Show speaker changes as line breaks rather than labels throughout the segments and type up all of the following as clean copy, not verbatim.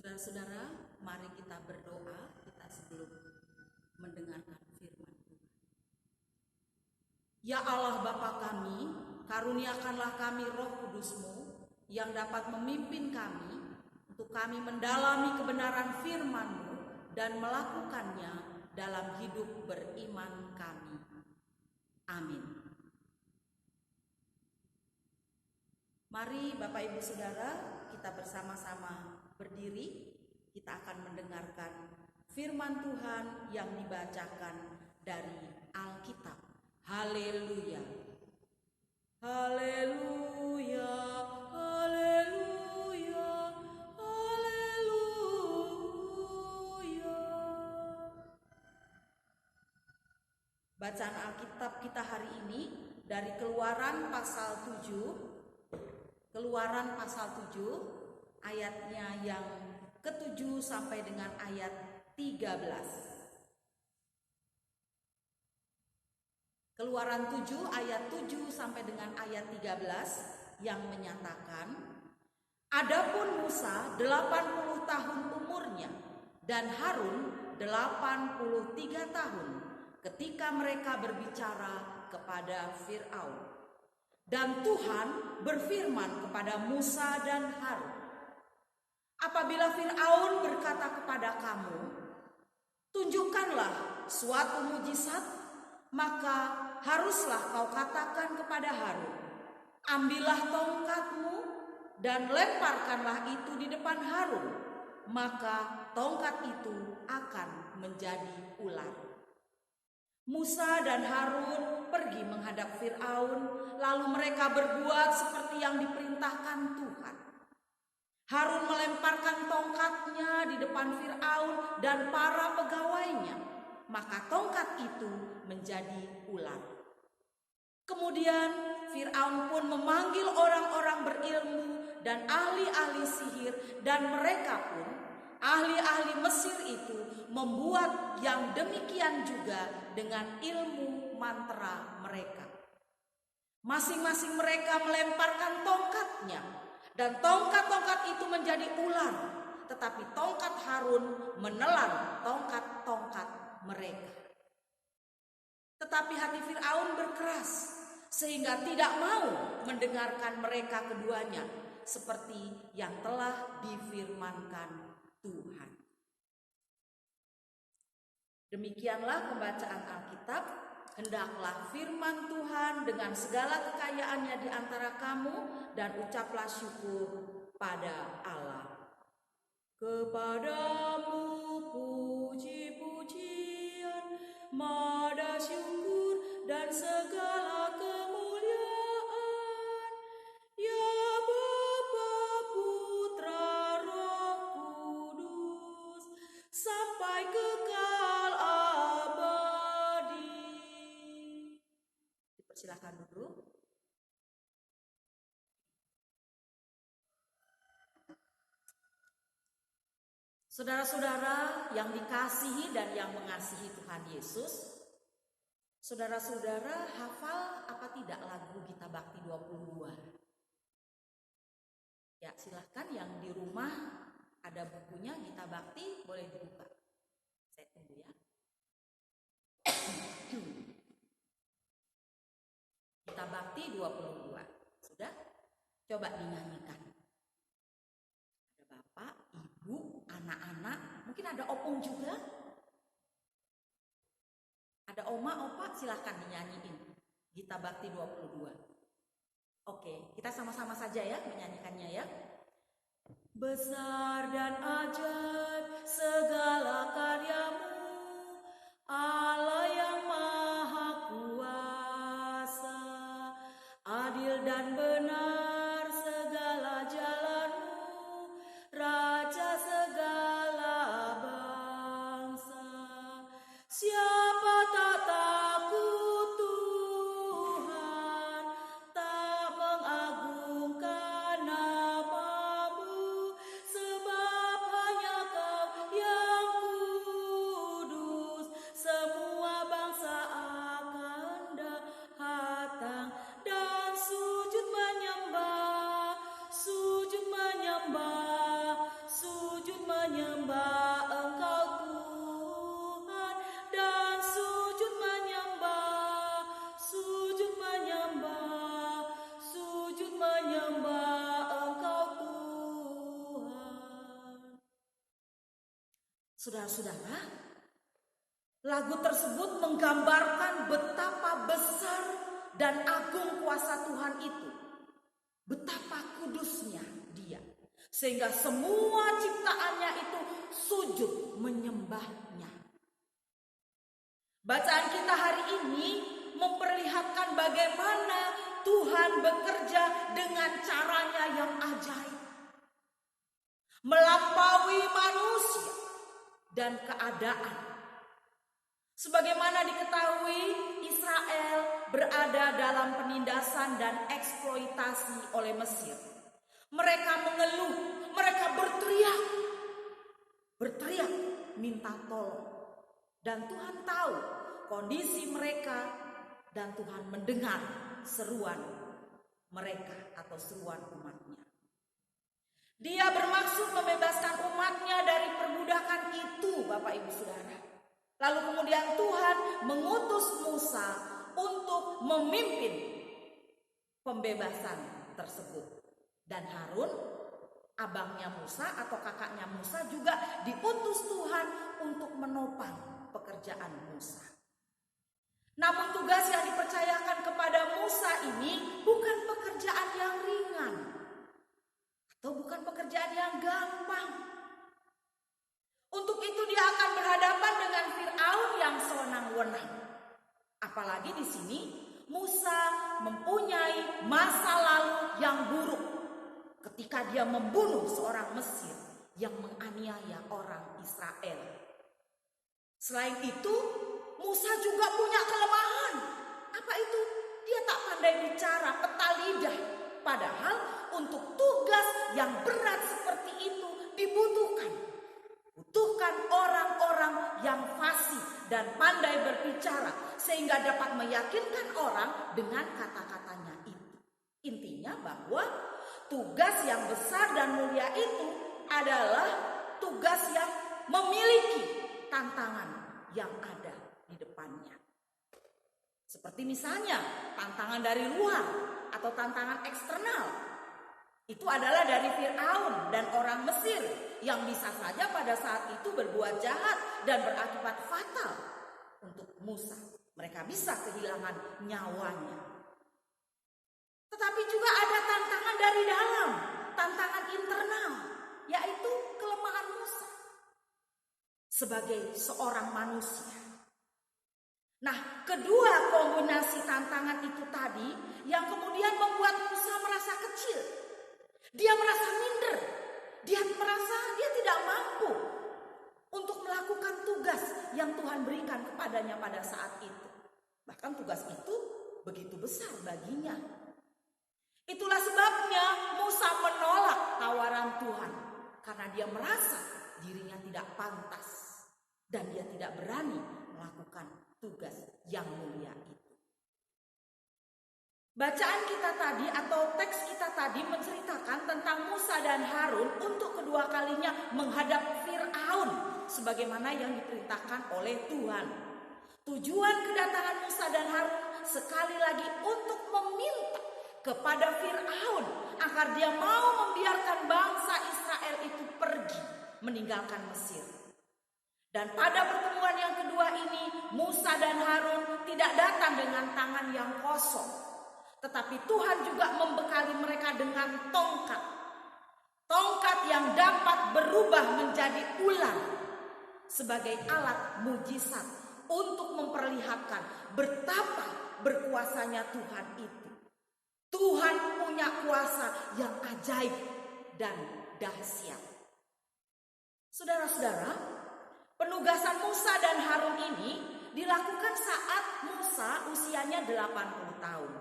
Saudara-saudara, mari kita berdoa kita sebelum mendengarkan firman Tuhan. Ya Allah Bapa kami, karuniakanlah kami Roh Kudus-Mu yang dapat memimpin kami untuk kami mendalami kebenaran firman-Mu dan melakukannya dalam hidup beriman kami. Amin. Mari Bapak Ibu Saudara, kita bersama-sama berdiri, kita akan mendengarkan firman Tuhan yang dibacakan dari Alkitab. Haleluya. Haleluya. Haleluya. Haleluya. Bacaan Alkitab kita hari ini dari Keluaran pasal 7. Keluaran pasal 7 ayatnya yang ke-7 sampai dengan ayat 13. Keluaran 7 ayat 7 sampai dengan ayat 13 yang menyatakan, adapun Musa 80 tahun umurnya dan Harun 83 tahun ketika mereka berbicara kepada Fir'aun. Dan Tuhan berfirman kepada Musa dan Harun, apabila Fir'aun berkata kepada kamu, tunjukkanlah suatu mujizat, maka haruslah kau katakan kepada Harun, ambillah tongkatmu dan lemparkanlah itu di depan Harun, maka tongkat itu akan menjadi ular. Musa dan Harun pergi menghadap Fir'aun, lalu mereka berbuat seperti yang diperintahkan Tuhan. Harun melemparkan tongkatnya di depan Fir'aun dan para pegawainya, maka tongkat itu menjadi ular. Kemudian Fir'aun pun memanggil orang-orang berilmu dan ahli-ahli sihir, dan mereka pun, ahli-ahli Mesir itu, membuat yang demikian juga dengan ilmu mantra mereka. Masing-masing mereka melemparkan tongkatnya, dan tongkat-tongkat itu menjadi ular, tetapi tongkat Harun menelan tongkat-tongkat mereka. Tetapi hati Fir'aun berkeras, sehingga tidak mau mendengarkan mereka keduanya, seperti yang telah difirmankan Tuhan. Demikianlah pembacaan Alkitab. Hendaklah firman Tuhan dengan segala kekayaannya di antara kamu, dan ucaplah syukur pada Allah. Kepadamu puji-pujian, mada syukur dan segala kemuliaan, ya Bapa, Putra, Roh Kudus, sampai kekal abadi. Silakan duduk. Saudara-saudara yang dikasihi dan yang mengasihi Tuhan Yesus, saudara-saudara hafal apa tidak lagu Gita Bakti 22? Ya, silahkan yang di rumah ada bukunya Gita Bakti, boleh dibuka. Saya tunggu ya. Gita Bakti 22. Sudah? Coba dinyanyikan. Ada bapak, ibu, anak-anak, mungkin ada opung juga. Ada oma, opa, silahkan dinyanyiin Gita Bakti 22. Oke, kita sama-sama saja ya menyanyikannya ya. Besar dan ajaib segala karyamu, Allah yang maha kuasa, adil dan benar segala jalanmu, Raja segala bangsa. Siapa tak takut Tuhan, tak mengagungkan namamu, sebab hanya Kau yang sujud menyembah Engkau Tuhan, dan sujud menyembah, sujud menyembah, sujud menyembah Engkau Tuhan. Saudara-saudara, lagu tersebut menggambarkan betapa besar dan agung kuasa Tuhan itu. Betapa kudusnya Dia. Sehingga semua ciptaannya itu sujud menyembahnya. Bacaan kita hari ini memperlihatkan bagaimana Tuhan bekerja dengan caranya yang ajaib. Melampaui manusia dan keadaan. Sebagaimana diketahui, Israel berada dalam penindasan dan eksploitasi oleh Mesir. Mereka mengeluh, mereka berteriak minta tolong. Dan Tuhan tahu kondisi mereka dan Tuhan mendengar seruan mereka atau seruan umatnya. Dia bermaksud membebaskan umatnya dari perbudakan itu, Bapak Ibu Saudara. Lalu kemudian Tuhan mengutus Musa untuk memimpin pembebasan tersebut. Dan Harun, abangnya Musa atau kakaknya Musa juga diutus Tuhan untuk menopang pekerjaan Musa. Namun tugas yang dipercayakan kepada Musa ini bukan pekerjaan yang ringan. Atau bukan pekerjaan yang gampang. Untuk itu dia akan berhadapan dengan Fir'aun yang sewenang-wenang. Apalagi di sini Musa mempunyai masa lalu yang buruk ketika dia membunuh seorang Mesir yang menganiaya orang Israel. Selain itu, Musa juga punya kelemahan. Apa itu? Dia tak pandai bicara, peta lidah. Padahal untuk tugas yang berat seperti itu dibutuhkan orang-orang yang fasih dan pandai berbicara sehingga dapat meyakinkan orang dengan kata-katanya itu. Intinya bahwa tugas yang besar dan mulia itu adalah tugas yang memiliki tantangan yang ada di depannya. Seperti misalnya tantangan dari luar atau tantangan eksternal. Itu adalah dari Fir'aun dan orang Mesir yang bisa saja pada saat itu berbuat jahat dan berakibat fatal untuk Musa. Mereka bisa kehilangan nyawanya. Tetapi juga ada tantangan dari dalam, tantangan internal, yaitu kelemahan Musa sebagai seorang manusia. Nah, kedua kombinasi tantangan itu tadi yang kemudian membuat Musa merasa kecil. Dia merasa minder. Dia merasa dia tidak mampu untuk melakukan tugas yang Tuhan berikan kepadanya pada saat itu. Bahkan tugas itu begitu besar baginya. Itulah sebabnya Musa menolak tawaran Tuhan. Karena dia merasa dirinya tidak pantas. Dan dia tidak berani melakukan tugas yang mulia itu. Bacaan kita tadi atau teks kita tadi menceritakan tentang Musa dan Harun untuk kedua kalinya menghadap Fir'aun sebagaimana yang diperintahkan oleh Tuhan. Tujuan kedatangan Musa dan Harun sekali lagi untuk meminta kepada Fir'aun agar dia mau membiarkan bangsa Israel itu pergi meninggalkan Mesir. Dan pada pertemuan yang kedua ini Musa dan Harun tidak datang dengan tangan yang kosong. Tetapi Tuhan juga membekali mereka dengan tongkat. Tongkat yang dapat berubah menjadi ular. Sebagai alat mujizat untuk memperlihatkan betapa berkuasanya Tuhan itu. Tuhan punya kuasa yang ajaib dan dahsyat. Saudara-saudara, penugasan Musa dan Harun ini dilakukan saat Musa usianya 80 tahun.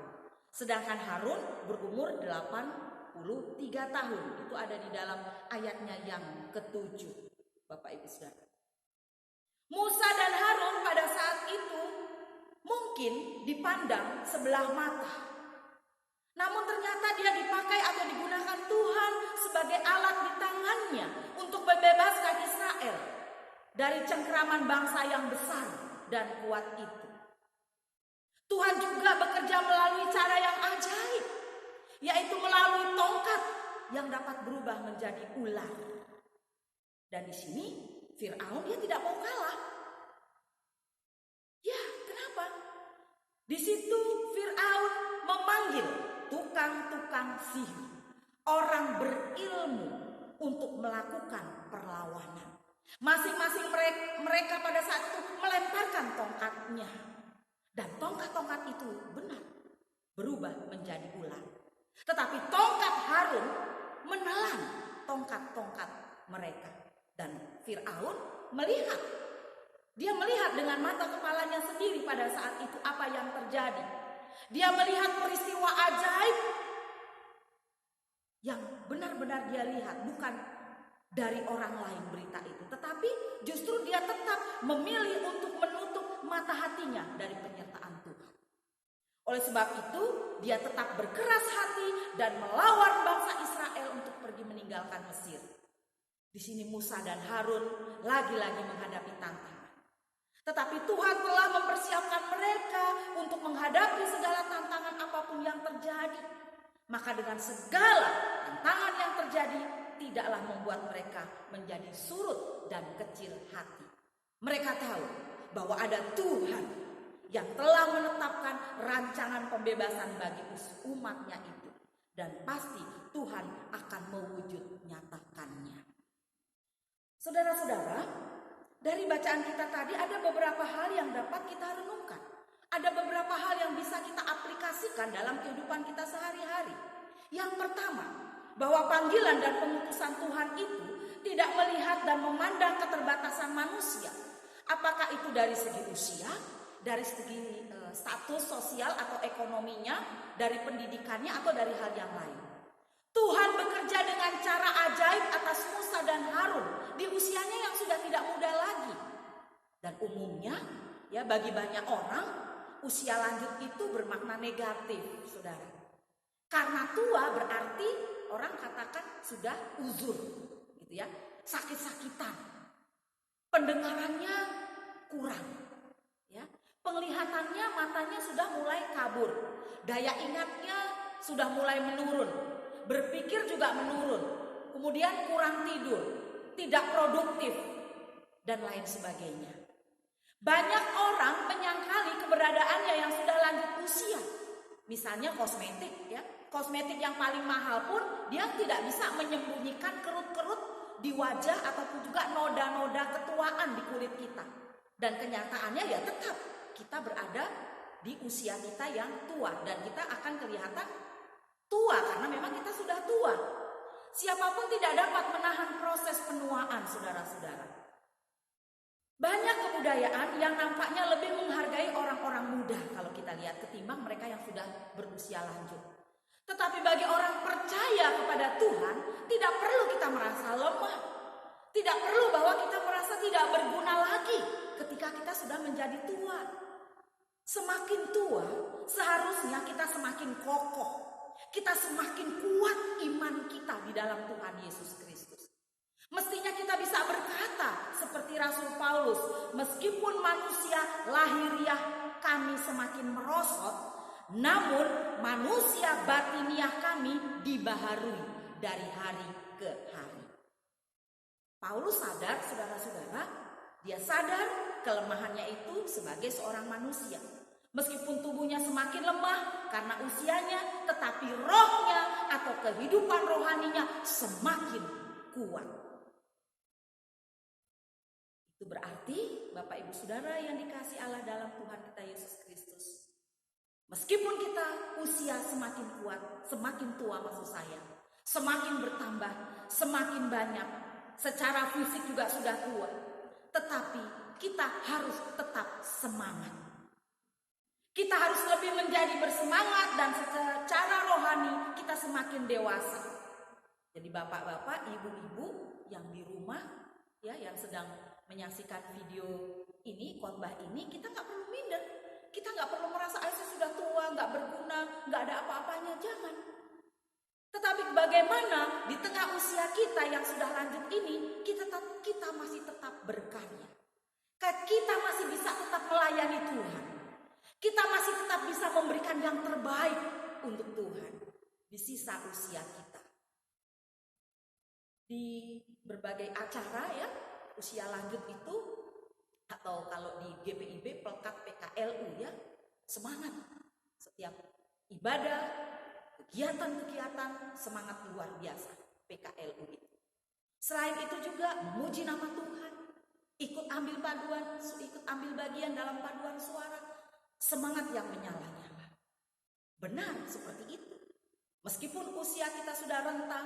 Sedangkan Harun berumur 83 tahun. Itu ada di dalam ayatnya yang ke-7. Bapak Ibu Saudara. Musa dan Harun pada saat itu mungkin dipandang sebelah mata. Namun ternyata dia dipakai atau digunakan Tuhan sebagai alat di tangannya untuk membebaskan Israel dari cengkeraman bangsa yang besar dan kuat itu. Tuhan juga bekerja melalui cara yang ajaib, yaitu melalui tongkat yang dapat berubah menjadi ular. Dan di sini Firaun dia tidak mau kalah. Ya, kenapa? Di situ Firaun memanggil tukang-tukang sihir, orang berilmu untuk melakukan perlawanan. Masing-masing mereka pada saat itu melemparkan tongkatnya. Dan tongkat-tongkat itu benar berubah menjadi ular. Tetapi tongkat Harun menelan tongkat-tongkat mereka. Dan Firaun melihat. Dia melihat dengan mata kepalanya sendiri pada saat itu apa yang terjadi. Dia melihat peristiwa ajaib yang benar-benar dia lihat, bukan dari orang lain berita itu, tetapi justru dia tetap memilih untuk menutup mata hatinya dari penyertaan Tuhan. Oleh sebab itu, dia tetap berkeras hati dan melawan bangsa Israel untuk pergi meninggalkan Mesir. Di sini Musa dan Harun lagi-lagi menghadapi tantangan. Tetapi Tuhan telah mempersiapkan mereka untuk menghadapi segala tantangan apapun yang terjadi. Maka dengan segala tantangan yang terjadi, tidaklah membuat mereka menjadi surut dan kecil hati. Mereka tahu bahwa ada Tuhan yang telah menetapkan rancangan pembebasan bagi umatnya itu. Dan pasti Tuhan akan mewujud nyatakannya. Saudara-saudara, dari bacaan kita tadi ada beberapa hal yang dapat kita renungkan. Ada beberapa hal yang bisa kita aplikasikan dalam kehidupan kita sehari-hari. Yang pertama, bahwa panggilan dan pengutusan Tuhan itu tidak melihat dan memandang keterbatasan manusia. Apakah itu dari segi usia, dari segi status sosial atau ekonominya, dari pendidikannya atau dari hal yang lain. Tuhan bekerja dengan cara ajaib atas Musa dan Harun di usianya yang sudah tidak muda lagi. Dan umumnya ya bagi banyak orang usia lanjut itu bermakna negatif, saudara. Karena tua berarti orang katakan sudah uzur, gitu ya, sakit-sakitan, pendengarannya kurang, ya, penglihatannya matanya sudah mulai kabur, daya ingatnya sudah mulai menurun, berpikir juga menurun, kemudian kurang tidur, tidak produktif, dan lain sebagainya. Banyak orang menyangkali keberadaannya yang sudah lanjut usia. Misalnya kosmetik, ya. Kosmetik yang paling mahal pun dia tidak bisa menyembunyikan kerut-kerut di wajah ataupun juga noda-noda ketuaan di kulit kita. Dan kenyataannya ya tetap kita berada di usia kita yang tua dan kita akan kelihatan tua karena memang kita sudah tua. Siapapun tidak dapat menahan proses penuaan, saudara-saudara. Banyak kebudayaan yang nampaknya lebih menghargai orang-orang muda kalau kita lihat ketimbang mereka yang sudah berusia lanjut. Tetapi bagi orang percaya kepada Tuhan, tidak perlu kita merasa lemah. Tidak perlu bahwa kita merasa tidak berguna lagi ketika kita sudah menjadi tua. Semakin tua, seharusnya kita semakin kokoh. Kita semakin kuat iman kita di dalam Tuhan Yesus Kristus. Mestinya kita bisa berkata seperti Rasul Paulus, meskipun manusia lahiriah kami semakin merosot, namun manusia batiniah kami dibaharui dari hari ke hari. Paulus sadar, saudara-saudara, dia sadar kelemahannya itu sebagai seorang manusia. Meskipun tubuhnya semakin lemah karena usianya, tetapi rohnya atau kehidupan rohaninya semakin kuat. Itu berarti Bapak Ibu Saudara yang dikasihi Allah dalam Tuhan kita Yesus Kristus. Meskipun kita usia semakin kuat, semakin tua maksud saya, semakin bertambah, semakin banyak, secara fisik juga sudah tua, tetapi kita harus tetap semangat. Kita harus lebih menjadi bersemangat dan secara rohani kita semakin dewasa. Jadi bapak-bapak, ibu-ibu yang di rumah ya yang sedang menyaksikan video ini, khotbah ini, kita nggak perlu minder. Kita nggak perlu merasa saya sudah tua, nggak berguna, nggak ada apa-apanya, jangan. Tetapi bagaimana di tengah usia kita yang sudah lanjut ini, kita masih tetap berkarya. Kita masih bisa tetap melayani Tuhan. Kita masih tetap bisa memberikan yang terbaik untuk Tuhan di sisa usia kita. Di berbagai acara ya, usia lanjut itu, atau kalau di GPIB Pelkat PKLU ya, semangat setiap ibadah, kegiatan-kegiatan, semangat luar biasa PKLU itu. Selain itu juga memuji nama Tuhan, ikut ambil bagian dalam paduan suara, semangat yang menyala-nyala. Benar seperti itu. Meskipun usia kita sudah renta,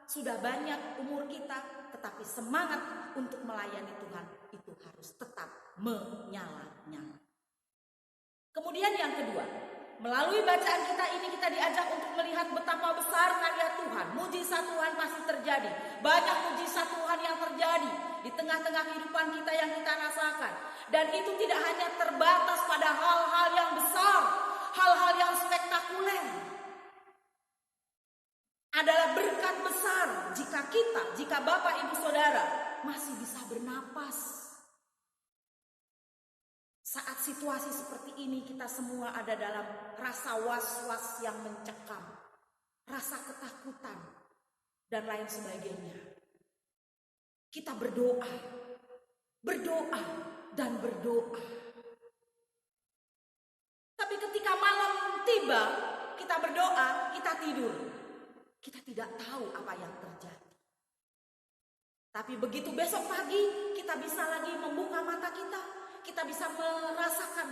sudah banyak umur kita, tetapi semangat untuk melayani Tuhan itu harus tetap menyala-nyala. Kemudian yang kedua, melalui bacaan kita ini kita diajak untuk melihat betapa besar karya Tuhan. Mujizat Tuhan masih terjadi. Banyak mujizat Tuhan yang terjadi di tengah-tengah kehidupan kita yang kita rasakan. Dan itu tidak hanya terbatas pada hal-hal yang besar, hal-hal yang spektakuler. Adalah berkat besar jika Bapak Ibu Saudara masih bisa bernapas. Saat situasi seperti ini kita semua ada dalam rasa was-was yang mencekam, rasa ketakutan, dan lain sebagainya. Kita berdoa, dan berdoa. Tapi ketika malam tiba, kita berdoa, kita tidur. Kita tidak tahu apa yang terjadi. Tapi begitu besok pagi kita bisa lagi membuka mata kita. Kita bisa merasakan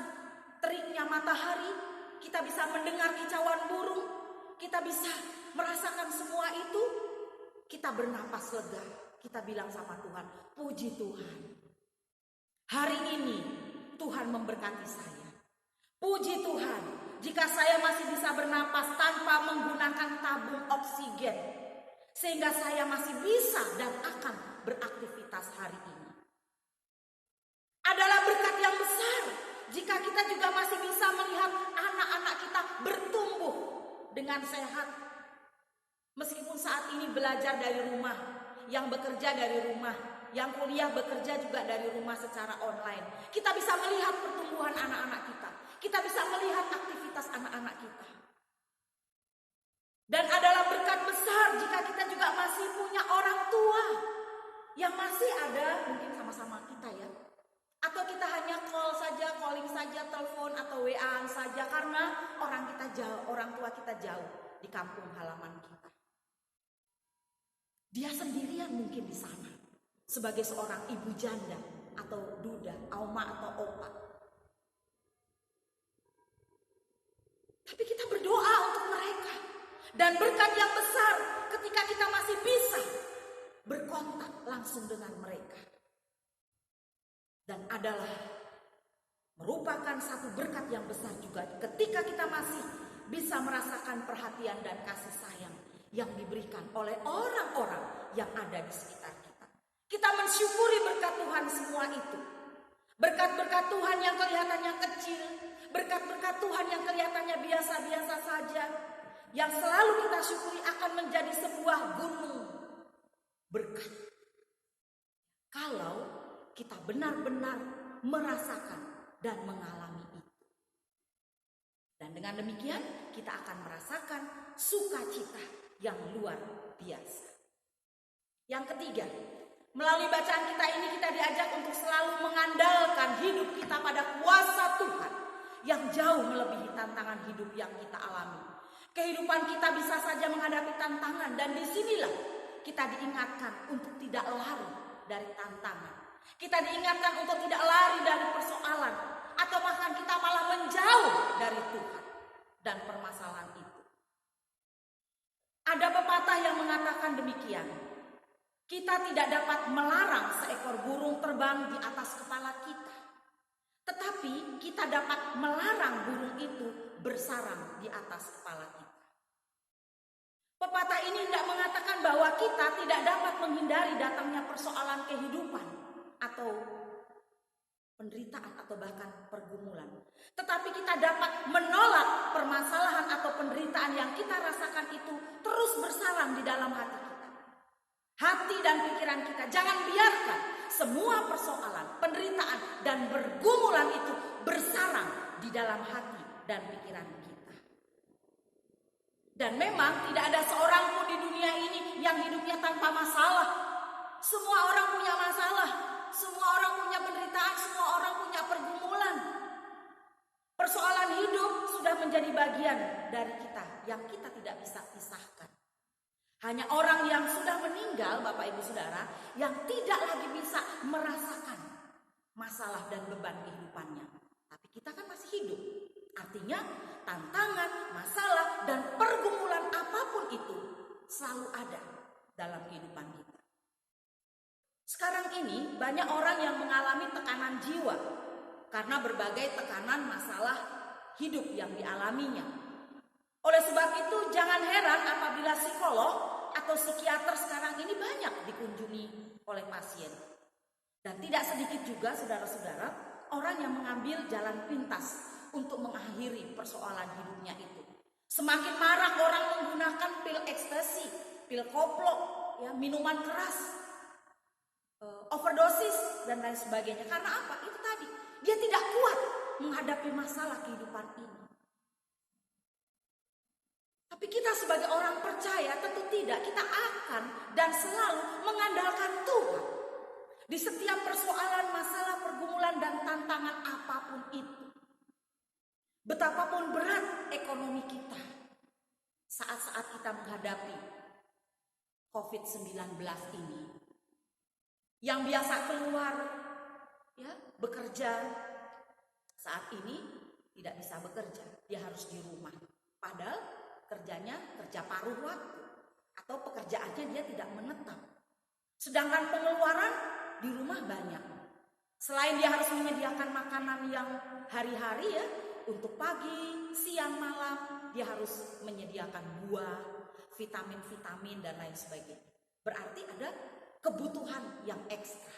teriknya matahari. Kita bisa mendengar kicauan burung. Kita bisa merasakan semua itu. Kita bernapas lega. Kita bilang sama Tuhan, puji Tuhan. Hari ini Tuhan memberkati saya. Puji Tuhan, jika saya masih bisa bernapas tanpa menggunakan tabung oksigen, sehingga saya masih bisa dan akan beraktivitas hari ini. Adalah berkat yang besar jika kita juga masih bisa melihat anak-anak kita bertumbuh dengan sehat. Meskipun saat ini belajar dari rumah, yang bekerja dari rumah, yang kuliah bekerja juga dari rumah secara online. Kita bisa melihat pertumbuhan anak-anak kita. Kita bisa melihat aktivitas anak-anak kita. Dan adalah berkat besar jika kita juga masih punya orang tua yang masih ada mungkin sama-sama kita ya. Atau kita hanya calling saja, telepon atau WA-an saja karena orang tua kita jauh di kampung halaman kita. Dia sendirian mungkin di sana sebagai seorang ibu janda atau duda, oma atau opa. Tapi kita berdoa untuk mereka. Dan berkat yang besar ketika kita masih bisa berkontak langsung dengan mereka. Dan adalah merupakan satu berkat yang besar juga ketika kita masih bisa merasakan perhatian dan kasih sayang yang diberikan oleh orang-orang yang ada di sekitar kita. Kita mensyukuri berkat Tuhan semua itu. Berkat-berkat Tuhan yang kelihatannya kecil, berkat-berkat Tuhan yang kelihatannya biasa-biasa saja, yang selalu kita syukuri akan menjadi sebuah gunung berkat. Kalau kita benar-benar merasakan dan mengalami itu. Dan dengan demikian kita akan merasakan sukacita yang luar biasa. Yang ketiga, melalui bacaan kita ini kita diajak untuk selalu mengandalkan hidup kita pada kuasa Tuhan yang jauh melebihi tantangan hidup yang kita alami. Kehidupan kita bisa saja menghadapi tantangan dan disinilah kita diingatkan untuk tidak lari dari tantangan. Kita diingatkan untuk tidak lari dari persoalan atau bahkan kita malah menjauh dari Tuhan dan permasalahan itu. Ada pepatah yang mengatakan demikian. Kita tidak dapat melarang seekor burung terbang di atas kepala kita. Tetapi kita dapat melarang burung itu bersarang di atas kepala kita. Pepatah ini tidak mengatakan bahwa kita tidak dapat menghindari datangnya persoalan kehidupan atau penderitaan atau bahkan pergumulan. Tetapi kita dapat menolak permasalahan atau penderitaan yang kita rasakan itu terus bersarang di dalam hati kita. Hati dan pikiran kita, jangan biarkan semua persoalan, penderitaan, dan pergumulan itu bersarang di dalam hati dan pikiran kita. Dan memang tidak ada seorang pun di dunia ini yang hidupnya tanpa masalah. Semua orang punya masalah, semua orang punya penderitaan, semua orang punya pergumulan. Persoalan hidup sudah menjadi bagian dari kita yang kita tidak bisa pisahkan. Hanya orang yang sudah meninggal, Bapak Ibu Saudara, yang tidak lagi bisa merasakan masalah dan beban kehidupannya. Tapi kita kan masih hidup. Artinya tantangan, masalah, dan pergumulan apapun itu selalu ada dalam kehidupan kita. Sekarang ini banyak orang yang mengalami tekanan jiwa karena berbagai tekanan masalah hidup yang dialaminya. Oleh sebab itu jangan heran apabila psikolog atau psikiater sekarang ini banyak dikunjungi oleh pasien. Dan tidak sedikit juga saudara-saudara orang yang mengambil jalan pintas untuk mengakhiri persoalan hidupnya itu. Semakin marak orang menggunakan pil ekstasi, pil koplo, ya, minuman keras, overdosis dan lain sebagainya. Karena apa? Itu tadi, dia tidak kuat menghadapi masalah kehidupan ini. Tapi kita sebagai orang percaya tentu tidak, kita akan dan selalu mengandalkan Tuhan. Di setiap persoalan, masalah, pergumulan, dan tantangan apapun itu. Betapapun berat ekonomi kita saat-saat kita menghadapi COVID-19 ini. Yang biasa keluar, ya, bekerja, saat ini tidak bisa bekerja, dia harus di rumah. Padahal kerjanya kerja paruh waktu atau pekerjaannya dia tidak menetap. Sedangkan pengeluaran di rumah banyak. Selain dia harus menyediakan makanan yang hari-hari ya, untuk pagi, siang, malam, dia harus menyediakan buah, vitamin-vitamin dan lain sebagainya. Berarti ada kebutuhan yang ekstra.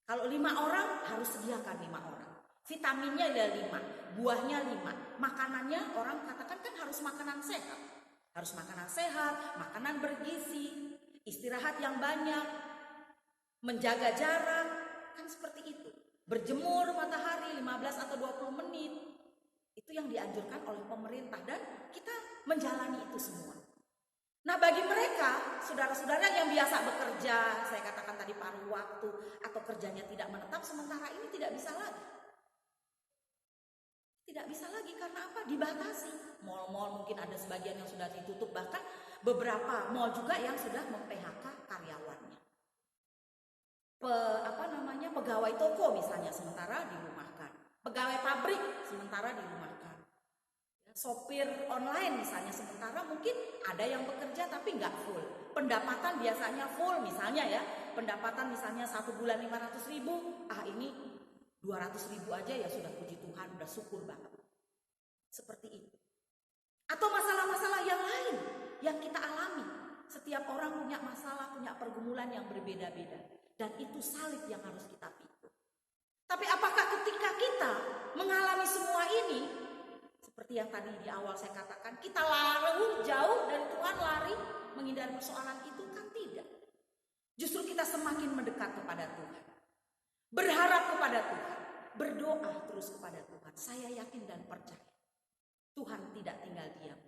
Kalau 5 orang harus sediakan 5 orang. Vitaminnya ada 5, buahnya 5, makanannya orang katakan kan harus makanan sehat. Harus makanan sehat, makanan bergizi, istirahat yang banyak, menjaga jarak, kan seperti itu. Berjemur matahari 15 atau 20 menit. Itu yang dianjurkan oleh pemerintah dan kita menjalani itu semua. Nah, bagi mereka, saudara-saudara yang biasa bekerja, saya katakan tadi paruh waktu atau kerjanya tidak menetap, sementara ini tidak bisa lagi. Tidak bisa lagi karena apa? Dibatasi. Mal-mal mungkin ada sebagian yang sudah ditutup, bahkan beberapa mal juga yang sudah mem-PHK karyawannya. Pegawai toko misalnya sementara dirumahkan. Pegawai pabrik sementara dirumahkan. Sopir online misalnya sementara mungkin ada yang bekerja tapi nggak full. Pendapatan biasanya full misalnya ya. Pendapatan misalnya 1 bulan 500.000, ini 200.000 aja ya sudah, puji Tuhan, udah syukur banget. Seperti itu. Atau masalah-masalah yang lain yang kita alami. Setiap orang punya masalah, punya pergumulan yang berbeda-beda. Dan itu salib yang harus kita pikul. Tapi apakah ketika kita mengalami semua ini, seperti yang tadi di awal saya katakan, kita lari jauh dari Tuhan, lari menghindari persoalan itu? Kan tidak. Justru kita semakin mendekat kepada Tuhan. Berharap kepada Tuhan. Berdoa terus kepada Tuhan. Saya yakin dan percaya Tuhan tidak tinggal diam.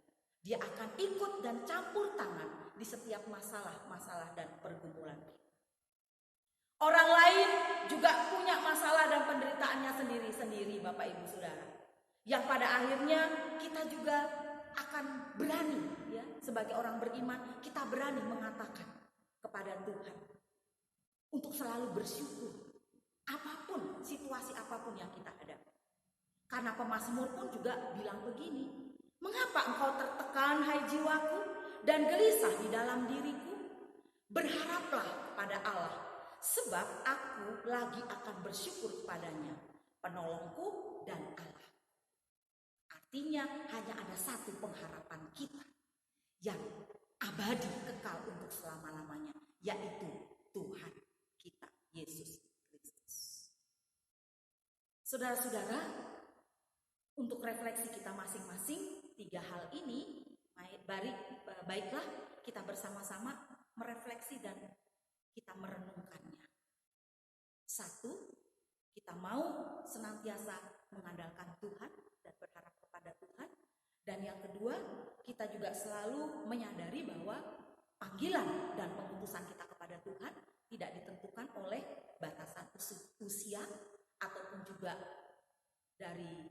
Dia akan ikut dan campur tangan di setiap masalah-masalah dan pergumulan kita. Orang lain juga punya masalah dan penderitaannya sendiri-sendiri, Bapak Ibu Saudara. Yang pada akhirnya kita juga akan berani, ya, sebagai orang beriman, kita berani mengatakan kepada Tuhan untuk selalu bersyukur apapun, situasi apapun yang kita hadapi. Karena pemazmur pun juga bilang begini, mengapa engkau tertekan, hai jiwaku, dan gelisah di dalam diriku? Berharaplah pada Allah, sebab aku lagi akan bersyukur kepadanya, penolongku dan Allah. Artinya hanya ada satu pengharapan kita yang abadi, kekal untuk selama-lamanya, yaitu Tuhan kita, Yesus Saudara-saudara, untuk refleksi kita masing-masing, 3 hal ini, baiklah kita bersama-sama merefleksi dan kita merenungkannya. 1, kita mau senantiasa mengandalkan Tuhan dan berharap kepada Tuhan. Dan yang kedua, kita juga selalu menyadari bahwa panggilan dan pengutusan kita kepada Tuhan tidak ditentukan oleh batasan usia ataupun juga dari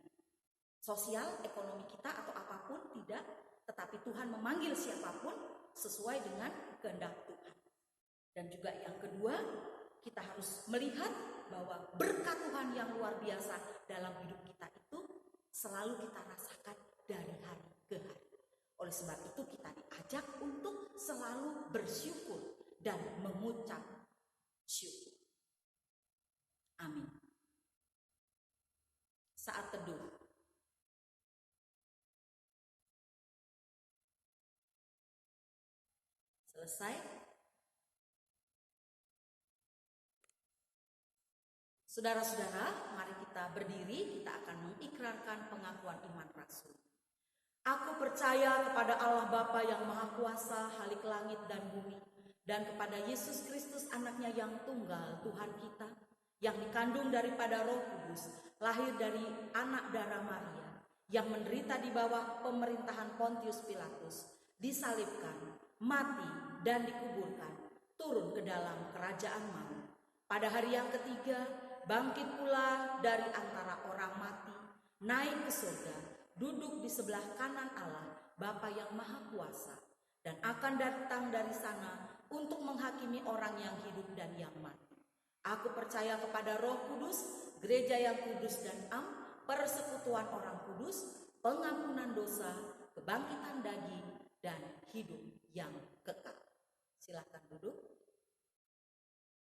sosial, ekonomi kita atau apapun, tidak. Tetapi Tuhan memanggil siapapun sesuai dengan kehendak Tuhan. Dan juga yang kedua, kita harus melihat bahwa berkat Tuhan yang luar biasa dalam hidup kita itu selalu kita rasakan dari hari ke hari. Oleh sebab itu kita diajak untuk selalu bersyukur dan mengucap syukur. Amin. Saat teduh. Selesai. Saudara-saudara, mari kita berdiri, kita akan mengikrarkan pengakuan iman rasul. Aku percaya kepada Allah Bapa yang Maha Kuasa, Halik langit dan bumi, dan kepada Yesus Kristus anaknya yang tunggal, Tuhan kita, yang dikandung daripada Roh Kudus, lahir dari anak darah Maria, yang menderita di bawah pemerintahan Pontius Pilatus, disalibkan, mati dan dikuburkan, turun ke dalam kerajaan maut. Pada hari yang ketiga, bangkit pula dari antara orang mati, naik ke surga, duduk di sebelah kanan Allah, Bapa yang Maha Kuasa, dan akan datang dari sana untuk menghakimi orang yang hidup dan yang mati. Aku percaya kepada Roh Kudus, gereja yang kudus dan am, persekutuan orang kudus, pengampunan dosa, kebangkitan daging, dan hidup yang kekal. Silakan duduk.